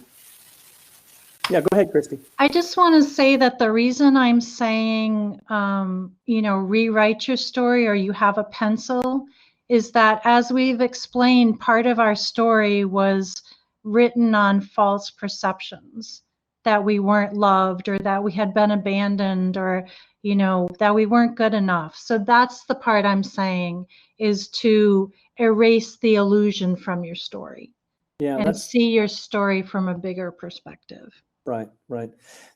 Yeah, go ahead, Christy. I just want to say that the reason I'm saying, rewrite your story or you have a pencil is that, as we've explained, part of our story was written on false perceptions that we weren't loved or that we had been abandoned or, that we weren't good enough. So that's the part I'm saying, is to erase the illusion from your story and see your story from a bigger perspective. Right.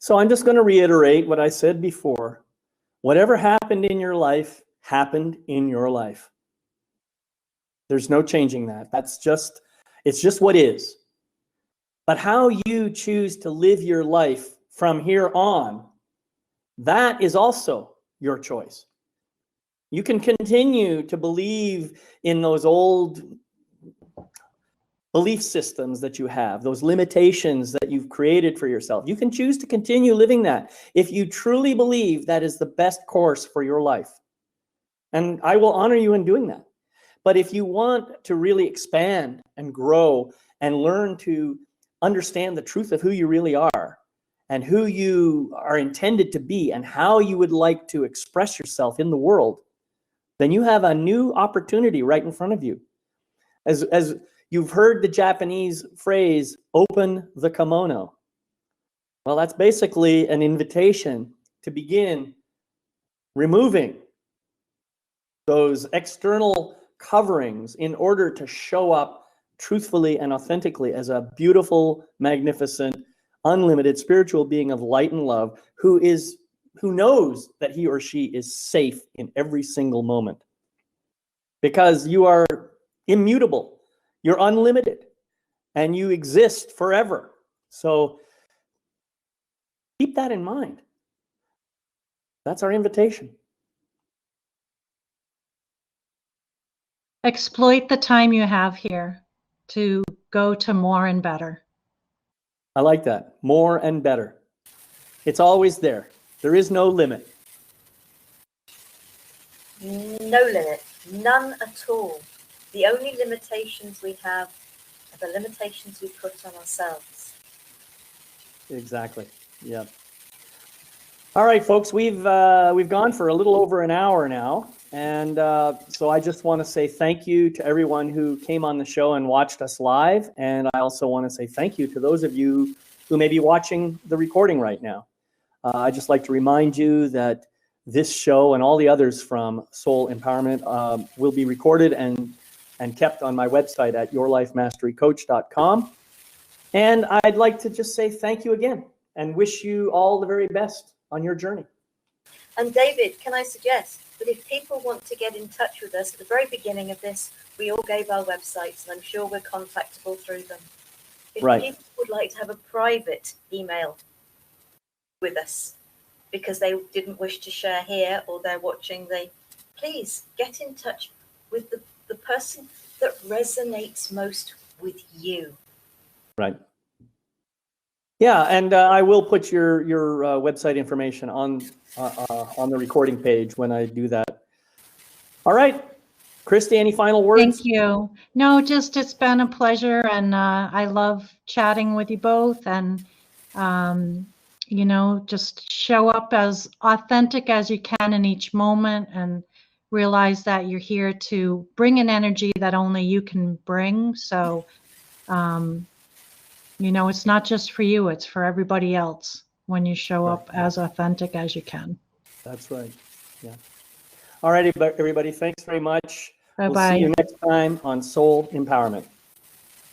So I'm just going to reiterate what I said before. Whatever happened in your life happened in your life. There's no changing that. It's just what is. But how you choose to live your life from here on, that is also your choice. You can continue to believe in those old belief systems that you have, those limitations that you've created for yourself. You can choose to continue living that if you truly believe that is the best course for your life. And I will honor you in doing that. But if you want to really expand and grow and learn to understand the truth of who you really are and who you are intended to be and how you would like to express yourself in the world, then you have a new opportunity right in front of you. As you've heard the Japanese phrase, open the kimono. Well, that's basically an invitation to begin removing those external coverings in order to show up truthfully and authentically as a beautiful, magnificent, unlimited spiritual being of light and love who knows that he or she is safe in every single moment. Because you are immutable, you're unlimited, and you exist forever. So keep that in mind. That's our invitation. Exploit the time you have here to go to more and better. I like that. More and better. It's always there. There is no limit. No limit. None at all. The only limitations we have are the limitations we put on ourselves. Exactly. Yeah. All right, folks, we've gone for a little over an hour now. And so I just want to say thank you to everyone who came on the show and watched us live. And I also want to say thank you to those of you who may be watching the recording right now. I'd just like to remind you that this show and all the others from Soul Empowerment will be recorded and kept on my website at yourlifemasterycoach.com. And I'd like to just say thank you again and wish you all the very best on your journey. And David, can I suggest that if people want to get in touch with us at the very beginning of this, we all gave our websites, and I'm sure we're contactable through them. If Right. people would like to have a private email with us because they didn't wish to share here, or they're watching, please get in touch with the person that resonates most with you. Right. Yeah, and I will put your website information on the recording page when I do that. All right, Christy, any final words? Thank you. No, just it's been a pleasure, and I love chatting with you both, and you know, just show up as authentic as you can in each moment, and realize that you're here to bring an energy that only you can bring. So, you know, it's not just for you, it's for everybody else when you show up as authentic as you can. That's right. Yeah. All righty, everybody. Thanks very much. Bye-bye. We'll see you next time on Soul Empowerment.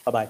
Bye-bye.